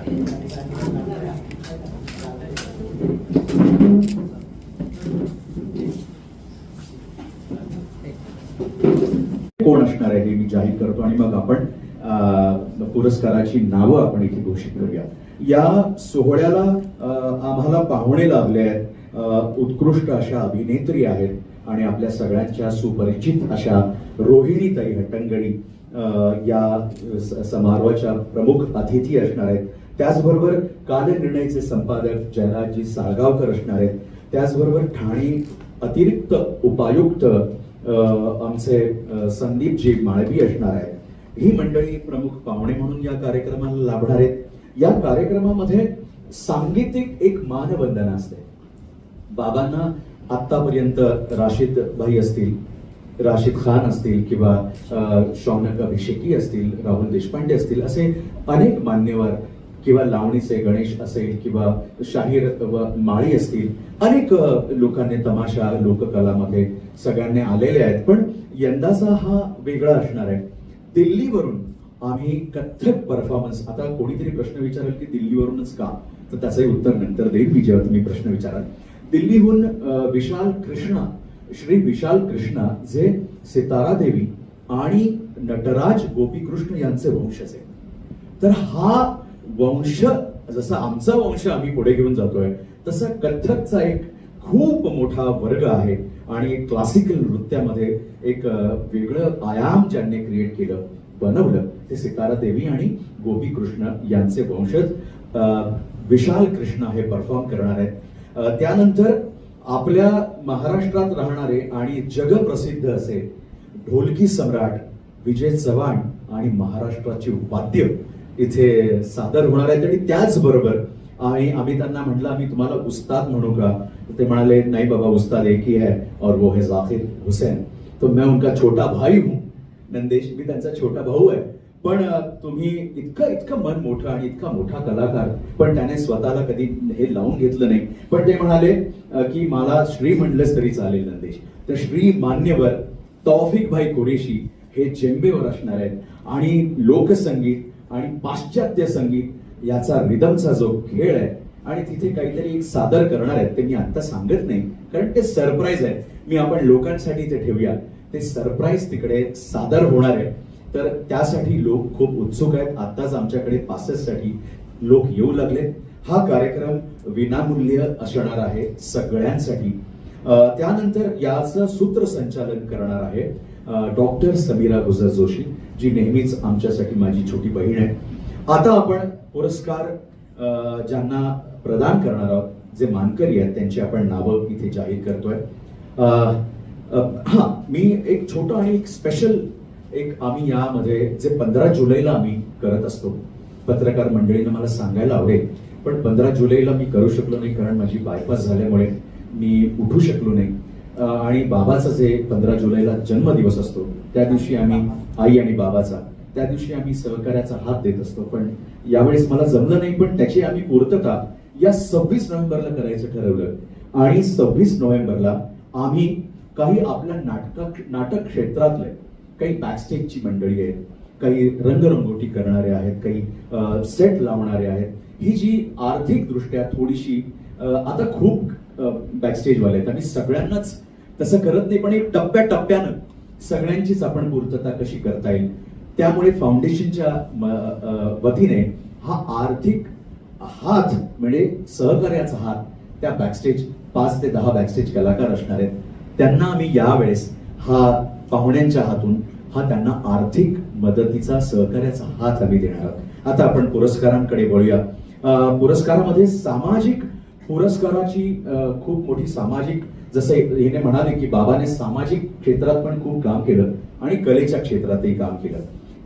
कोण असणार आहे हे मी जाहीर करतो आणि मग आपण पुरस्काराची नावं आपण इथे घोषित करूया. या सोहळ्याला आम्हाला पाहुणे लाभले आहेत. उत्कृष्ट अशा अभिनेत्री आहेत आणि आपल्या सगळ्यांच्या सुपरिचित अशा रोहिणीताई हट्टंगडी या समारोहाच्या प्रमुख अतिथी असणार आहेत. त्याचबरोबर कालनिर्णयचे संपादक जयराजजी साळगावकर असणार आहेत. त्याचबरोबर ठाणे अतिरिक्त उपायुक्त आमचे संदीपजी माळवी असणार आहेत. ही मंडळी प्रमुख पाहुणे म्हणून या कार्यक्रमाला लाभणार आहेत. या कार्यक्रमामध्ये सांगीतिक एक मानवंदना असते. बाबांना आतापर्यंत राशिद भाई असतील, राशिद खान असतील किंवा शौनक अभिषेकी असतील, राहुल देशपांडे असतील, असे अनेक मान्यवर किंवा लावणीचे गणेश असेल किंवा शाहीर व माळी असतील, अनेक लोकांनी तमाशा लोककलामध्ये सगळ्यांनी आलेले आहेत. पण यंदाचा हा वेगळा असणार आहे. दिल्लीवरून आम्ही कथ्थक परफॉर्मन्स, आता कोणीतरी प्रश्न विचारेल की दिल्लीवरूनच का, तर त्याचंही उत्तर नंतर देईल मी जेव्हा तुम्ही प्रश्न विचाराल. दिल्लीहून श्री विशाल कृष्णा जे सितारा देवी आणि नटराज गोपीकृष्ण यांचे वंशज आहे. तर हा वंश, जसा आमचा वंश आम्ही पुढे घेऊन जातोय, तसा कथ्थकचा एक खूप मोठा वर्ग आहे आणि क्लासिकल नृत्यामध्ये एक वेगळं आयाम ज्यांनी क्रिएट केलं, बनवलं, ते सितारा देवी आणि गोपीकृष्ण यांचे वंशज विशाल कृष्ण हे परफॉर्म करणार आहेत. त्यानंतर आपल्या महाराष्ट्रात राहणारे आणि जगप्रसिद्ध असे ढोलकी सम्राट विजय चव्हाण आणि महाराष्ट्राची वाद्य इथे सादर होणार आहेत. आणि त्याचबरोबर आम्ही त्यांना म्हटलं आम्ही तुम्हाला उस्ताद म्हणू का, ते म्हणाले नाही बाबा, उस्ताद एक ही है और वो है जाकिर हुसैन, तो मैं उनका छोटा भाई हूं. नंदेश, मी त्यांचा छोटा भाऊ आहे. पण तुम्ही इतकं मन मोठं आणि इतका मोठा कलाकार, पण त्याने स्वतःला कधी हे लावून घेतलं नाही. पण ते म्हणाले की मला श्री म्हणलंच तरी चालेल नंदेश. तर श्री मान्यवर तौफिक भाई कुरेशी हे जेंबेवर असणार आहेत आणि लोकसंगीत आणि पाश्चात्य संगीत याचा रिदमचा जो खेळ आहे आणि तिथे काहीतरी एक सादर करणार आहेत. ते मी आता सांगत नाही कारण ते सरप्राईज आहे. मी आपण लोकांसाठी ते ठेवूया. ते सरप्राईज तिकडे सादर होणार आहे. तर त्यासाठी लोक खूप उत्सुक आहेत. आताच आमच्याकडे पासेससाठी लोक येऊ लागले. हा कार्यक्रम विनामूल्य असणार आहे सगळ्यांसाठी. त्यानंतर याचं सूत्रसंचालन करणार आहे डॉक्टर समीरा गुजर जोशी, जी नेहमीच आमच्यासाठी माझी छोटी बहीण आहे. आता आपण पुरस्कार ज्यांना प्रदान करणार आहोत, जे मानकरी आहेत, त्यांची आपण नावं इथे जाहीर करतोय. मी एक छोटं आणि एक स्पेशल आम्ही यामध्ये जे 15 जुलैला आम्ही करत असतो, पत्रकार मंडळीनं मला सांगायला आवडेल, पण 15 जुलैला मी करू शकलो नाही कारण माझी बायपास झाल्यामुळे मी उठू शकलो नाही. आणि बाबाचा जे 15 जुलैला जन्मदिवस असतो त्या दिवशी आम्ही आई आणि बाबाचा, त्या दिवशी आम्ही सहकार्याचा हात देत असतो. पण यावेळेस मला जमलं नाही. पण त्याची आम्ही पूर्तता या 26 नोव्हेंबरला करायचं ठरवलं. आणि 26 नोव्हेंबरला आम्ही काही आपल्या नाटक क्षेत्रातले काही बॅकस्टेजची मंडळी आहेत, काही रंगरंगोटी करणारे आहेत, काही सेट लावणारे आहेत. ही जी आर्थिक दृष्ट्या थोडीशी आता खूप बॅकस्टेजवाले आहेत. आम्ही सगळ्यांनाच तसं करत नाही, पण एक टप्प्याटप्प्यानं सगळ्यांचीच आपण पूर्तता कशी करता येईल, त्यामुळे फाउंडेशनच्या वतीने हा आर्थिक हात म्हणजे सहकार्याचा हात त्या बॅकस्टेज 5 ते 10 बॅकस्टेज कलाकार असणार आहेत. त्यांना आम्ही यावेळेस हा पाहुण्यांच्या हातून त्यांना आर्थिक मदतीचा सहकार्याचा हात आम्ही देणार आहोत. आता आपण पुरस्कारांकडे वळूया. पुरस्कारामध्ये सामाजिक पुरस्काराची खूप मोठी सामाजिक, जसं हिने म्हणाले की बाबाने सामाजिक क्षेत्रात पण खूप काम केलं आणि कलेच्या क्षेत्रातही काम केलं.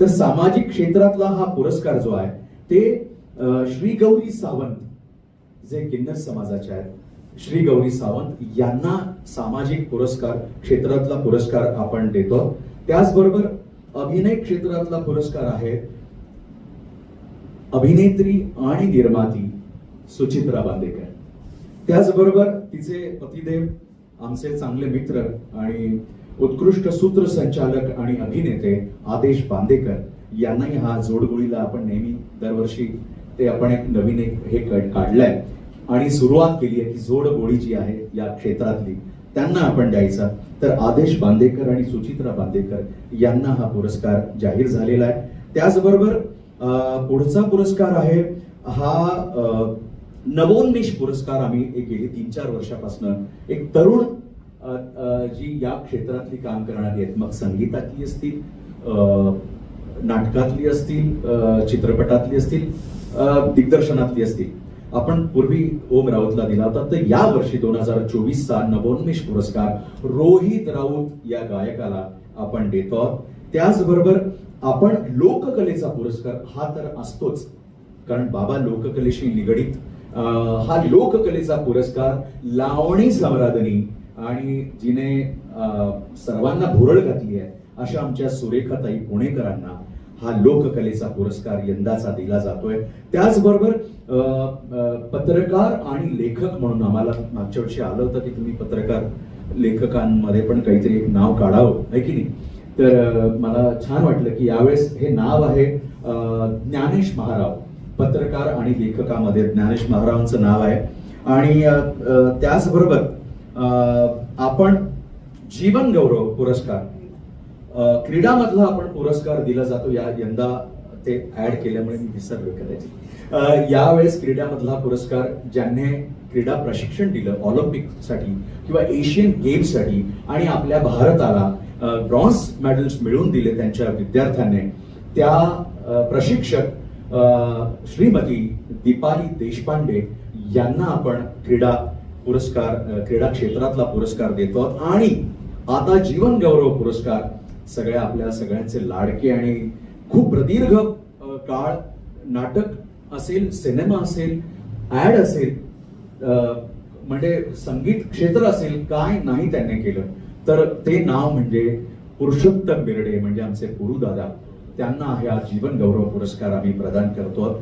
तर सामाजिक क्षेत्रातला हा पुरस्कार जो आहे ते श्री गौरी सावंत, जे किन्नर समाजाचे आहेत, श्री गौरी सावंत यांना सामाजिक पुरस्कार क्षेत्रातला पुरस्कार आपण देतो. त्याचबरोबर अभिनय क्षेत्रातला पुरस्कार आहे अभिनेत्री आणि निर्माती सुचित्रा बांदेकर. त्याचबरोबर तिचे पतिदेव, आमचे चांगले मित्र आणि उत्कृष्ट सूत्रसंचालक आणि अभिनेते आदेश बांदेकर यांनाही हा जोडगोळीला आपण नेहमी दरवर्षी ते आपण एक नवीन हे काढलंय आणि सुरुवात केली आहे की जोड गोळी जी आहे या क्षेत्रातली त्यांना आपण द्यायचा. तर आदेश बांदेकर आणि सुचित्रा बांदेकर यांना हा पुरस्कार जाहीर झालेला आहे. त्याचबरोबर पुढचा पुरस्कार आहे हा नवोन्मेष पुरस्कार. आम्ही गेली 3-4 वर्षापासून एक तरुण जी या क्षेत्रातली काम करणारी आहेत, मग संगीतातली असतील, नाटकातली असतील, चित्रपटातली असतील, दिग्दर्शनातली असतील, आपण पूर्वी ओम राऊतला दिला होता. तर या वर्षी 2024चा नवोन्मेष पुरस्कार रोहित राऊत या गायकाला आपण देतो आहोत. त्याचबरोबर आपण लोककलेचा पुरस्कार हा तर असतोच, कारण बाबा लोककलेशी निगडीत हा लोककलेचा पुरस्कार लावणी सम्रादनी आणि जिने सर्वांना भुरळ घातली आहे अशा आमच्या सुरेखाताई पुणेकरांना हा लोककलेचा पुरस्कार यंदाचा दिला जातोय. त्याचबरोबर पत्रकार आणि लेखक म्हणून आम्हाला मागच्या वर्षी आलं होतं की तुम्ही पत्रकार लेखकांमध्ये पण काहीतरी एक नाव काढावं, आहे की नाही. तर मला छान वाटलं की यावेळेस हे नाव आहे ज्ञानेश महाराव. पत्रकार आणि लेखकामध्ये ज्ञानेश महारावांचं नाव आहे. आणि त्याचबरोबर आपण जीवन गौरव पुरस्कार क्रीडामधला आपण पुरस्कार दिला जातो. यंदा ते ऍड केल्यामुळे मी विसरलो कदाचित. यावेळेस क्रीडामधला पुरस्कार ज्यांनी क्रीडा प्रशिक्षण दिलं ऑलिम्पिकसाठी किंवा एशियन गेम्ससाठी आणि आपल्या भारताला ब्रॉन्झ मेडल्स मिळवून दिले त्यांच्या विद्यार्थ्यांनी, त्या प्रशिक्षक श्रीमती दीपाली देशपांडे यांना आपण क्रीडा क्रीडा क्षेत्रातला पुरस्कार देतो. आणि आता जीवन गौरव पुरस्कार आपल्या सगळ्यांचे लाडके आणि खूप प्रदीर्घ काळ नाटक असेल, सिनेमा असेल, ऍड असेल, म्हणजे संगीत क्षेत्र असेल, काय नाही त्यांनी केलं तर ते नाव म्हणजे पुरुषोत्तम बिर्डे, म्हणजे आमचे गुरुदादा. त्यांना हा जीवन गौरव पुरस्कार आम्ही प्रदान करतो.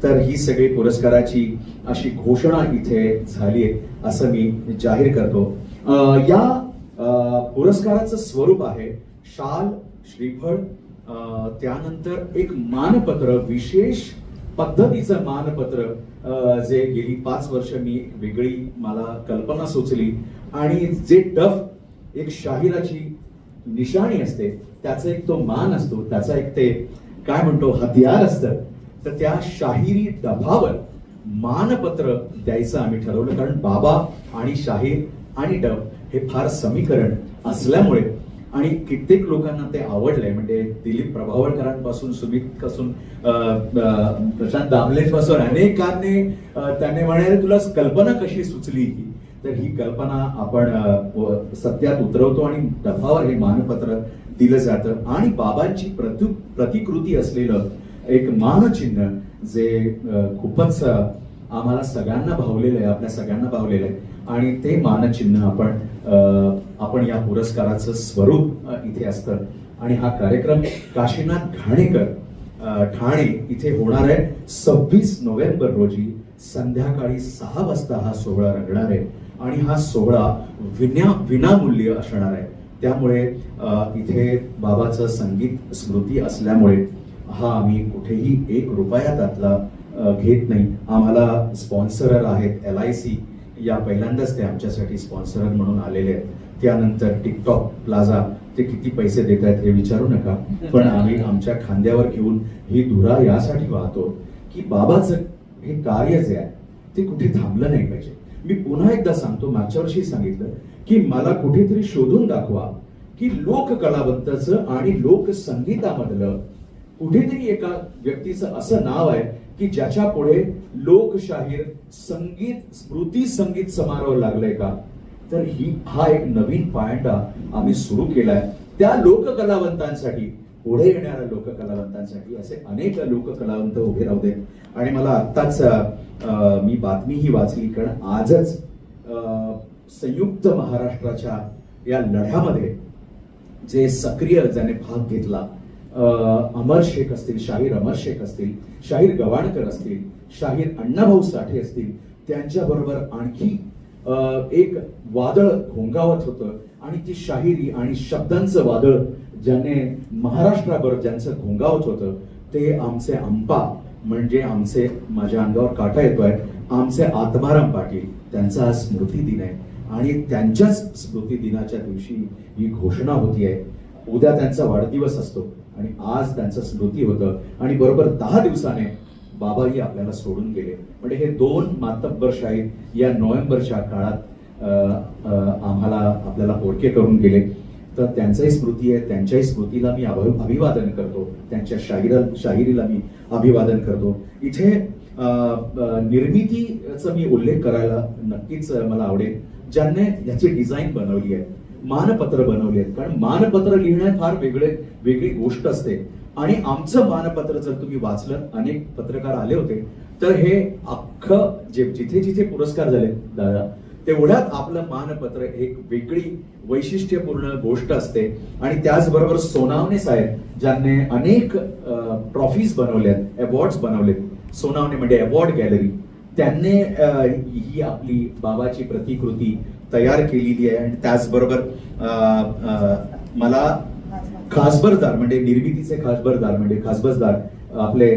तर ही सगळी पुरस्काराची अशी घोषणा इथे झाली आहे असं मी जाहीर करतो. या पुरस्काराचं स्वरूप आहे शाल, श्रीफळ, त्यानंतर एक मानपत्र, विशेष पद्धतीचं मानपत्र, जे गेली 5 वर्ष मी वेगळी मला कल्पना सुचली. आणि जे डफ एक शाहिराची निशाणी असते, त्याचा एक तो मान असतो, त्याचा एक ते काय म्हणतो हतियार असतं. तर त्या शाहिरी डफावर मानपत्र द्यायचं आम्ही ठरवलं, कारण बाबा आणि शाहीर आणि डफ हे फार समीकरण असल्यामुळे आणि कित्येक लोकांना ते आवडलंय. म्हणजे दिलीप प्रभावळकरांपासून, सुमित पासून, प्रशांत दामलेश पासून अनेकांनी त्यांनी म्हणाले तुला कल्पना कशी सुचली ही. तर ही कल्पना आपण सत्यात उतरवतो आणि डफावर हे मानपत्र दिलं जातं. आणि बाबांची प्रतिकृती असलेलं एक मानचिन्ह जे खूपच आम्हाला सगळ्यांना भावलेलं आहे, आपल्या सगळ्यांना भावलेलं आहे. आणि ते मानचिन्ह आपण या पुरस्काराचं स्वरूप इथे असतं. आणि हा कार्यक्रम काशीनाथ घाणेकर ठाणे इथे होणार आहे 26 नोव्हेंबर रोजी संध्याकाळी 6 वाजता हा सोहळा रंगणार आहे. आणि हा सोहळा विनामूल्य असणार आहे. त्यामुळे इथे बाबाचं संगीत स्मृती असल्यामुळे हा आम्ही कुठेही 1 रुपया त्यातला घेत नाही. आम्हाला स्पॉन्सरर आहेत LIC, या पहिल्यांदाच ते आमच्यासाठी स्पॉन्सरर म्हणून आलेले आहेत. त्यानंतर टिकटॉक प्लाझा, ते किती पैसे देत आहेत हे विचारू नका, पण आम्ही आमच्या खांद्यावर घेऊन ही धुरा यासाठी वाहतो की बाबाचं हे कार्य जे आहे ते कुठे थांबलं नाही पाहिजे. मी पुन्हा एकदा सांगतो, मागच्या वर्षी सांगितलं की मला कुठेतरी शोधून दाखवा की लोककलावंताचं आणि लोकसंगीतामधलं कुठेतरी एका व्यक्तीचं असं नाव आहे की ज्याच्या पुढे लोकशाहीर संगीत स्मृती संगीत समारोह लागलाय का. तर हा एक नवीन पायंडा आम्ही सुरू केलाय त्या लोककलावंतांसाठी, पुढे येणाऱ्या लोककलावंतांसाठी. असे अनेक लोककलावंत उभे राहू देत. आणि मला आत्ताच मी बातमी ही वाचली, कारण आजच संयुक्त महाराष्ट्राच्या या लढ्यामध्ये जे सक्रिय ज्याने भाग घेतला, अमर शेख असतील, शाहीर अमर शेख असतील, शाहीर गवाणकर असतील, शाहीर अण्णाभाऊ साठे असतील, त्यांच्याबरोबर आणखी एक वादळ घोंगावत होतं. आणि ती शाहिरी आणि शब्दांचं वादळ ज्याने महाराष्ट्राबरोबर ज्यांचं घोंगावत होतं ते आमचे अंपा म्हणजे आमचे, माझ्या अंगावर काटा येतोय, आमचे आत्माराम पाटील, त्यांचा आज स्मृती दिन आहे आणि त्यांच्याच स्मृती दिनाच्या दिवशी ही घोषणा होतीये. उद्या त्यांचा वाढदिवस असतो आणि आज त्यांचं स्मृती होतं आणि बरोबर 10 दिवसाने बाबाही आपल्याला सोडून गेले. म्हणजे हे 2 मातब्बर शाहीर या नोव्हेंबरच्या काळात आम्हाला आपल्याला पोरके करून गेले. तर त्यांचाही स्मृती आहे, त्यांच्याही स्मृतीला मी अभिवादन करतो, त्यांच्या शाहिरीला मी अभिवादन करतो. इथे निर्मितीचा मी उल्लेख करायला नक्कीच मला आवडेल, ज्यांनी याची डिझाईन बनवली आहे, मानपत्र बनवली आहेत. कारण मानपत्र लिहिणं फार वेगळी गोष्ट असते आणि आमचं मानपत्र जर तुम्ही वाचलं, अनेक पत्रकार आले होते, तर हे अख्खं जिथे जिथे पुरस्कार झाले दादा, तेवढ्यात आपलं मानपत्र एक वेगळी वैशिष्ट्यपूर्ण गोष्ट असते. आणि त्याचबरोबर सोनावणे साहेब, ज्यांनी अनेक ट्रॉफीज बनवल्यात, अवॉर्ड्स बनवलेत, सोनावणे म्हणजे अवॉर्ड गॅलरी, त्यांनी ही आपली बाबाची प्रतिकृती तयार केलेली आहे. आणि त्याचबरोबर मला खासबरदार म्हणजे निर्मितीचे खासबरदार म्हणजे खासबसदार आपले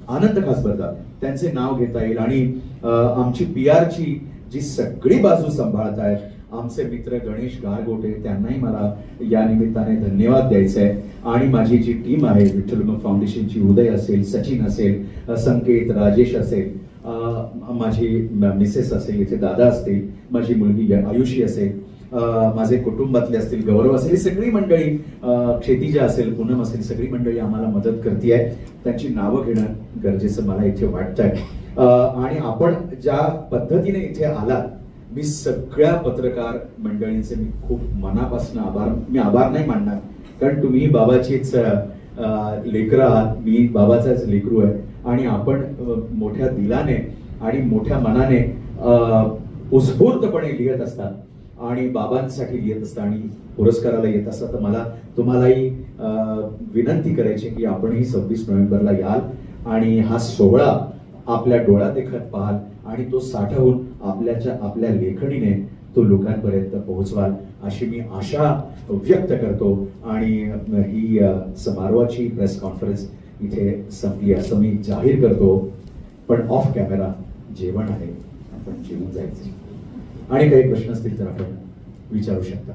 आनंद खासबरदार, त्यांचे नाव घेता येईल. आणि आमची PR ची जी सगळी बाजू सांभाळत आहेत आमचे मित्र गणेश गारगोटे, त्यांनाही मला या निमित्ताने धन्यवाद द्यायचा आहे. आणि माझी जी टीम आहे, विठ्ठल फाउंडेशनची, उदय असेल, सचिन असेल, संकेत, राजेश असेल, माझी मिसेस असेल, इथे दादा असतील, माझी मुलगी आयुषी असेल, माझे कुटुंबातले असतील, गौरव असेल, ही सगळी मंडळी, क्षितिजा असेल, पूनम असेल, सगळी मंडळी आम्हाला मदत करते आहे. त्यांची नावं घेणं गरजेचं मला इथे वाटतंय. आणि आपण ज्या पद्धतीने इथे आलात, मी सगळ्या पत्रकार मंडळींचे मी खूप मनापासून आभार नाही मानणार, कारण तुम्ही बाबाचीच लेकरं आहात, मी बाबाचाच लेकरू आहे. आणि आपण मोठ्या दिलाने आणि मोठ्या मनाने उत्स्फूर्तपणे लिहित असतात आणि बाबांसाठी लिहित असतात आणि पुरस्काराला येत असतात. तर मला तुम्हालाही विनंती करायची की आपणही 26 नोव्हेंबरला याल आणि हा सोहळा आपल्या डोळ्यात देखत पाहाल आणि तो साठवून आपल्या लेखणीने तो लोकांपर्यंत पोहोचवाल, अशी मी आशा व्यक्त करतो. आणि ही समारोहाची प्रेस कॉन्फरन्स इथे संपली असं मी जाहीर करतो. पण ऑफ कॅमेरा जेवण आहे, आपण जेवून जायचं. आणि काही प्रश्न असतील तर आपण विचारू शकता.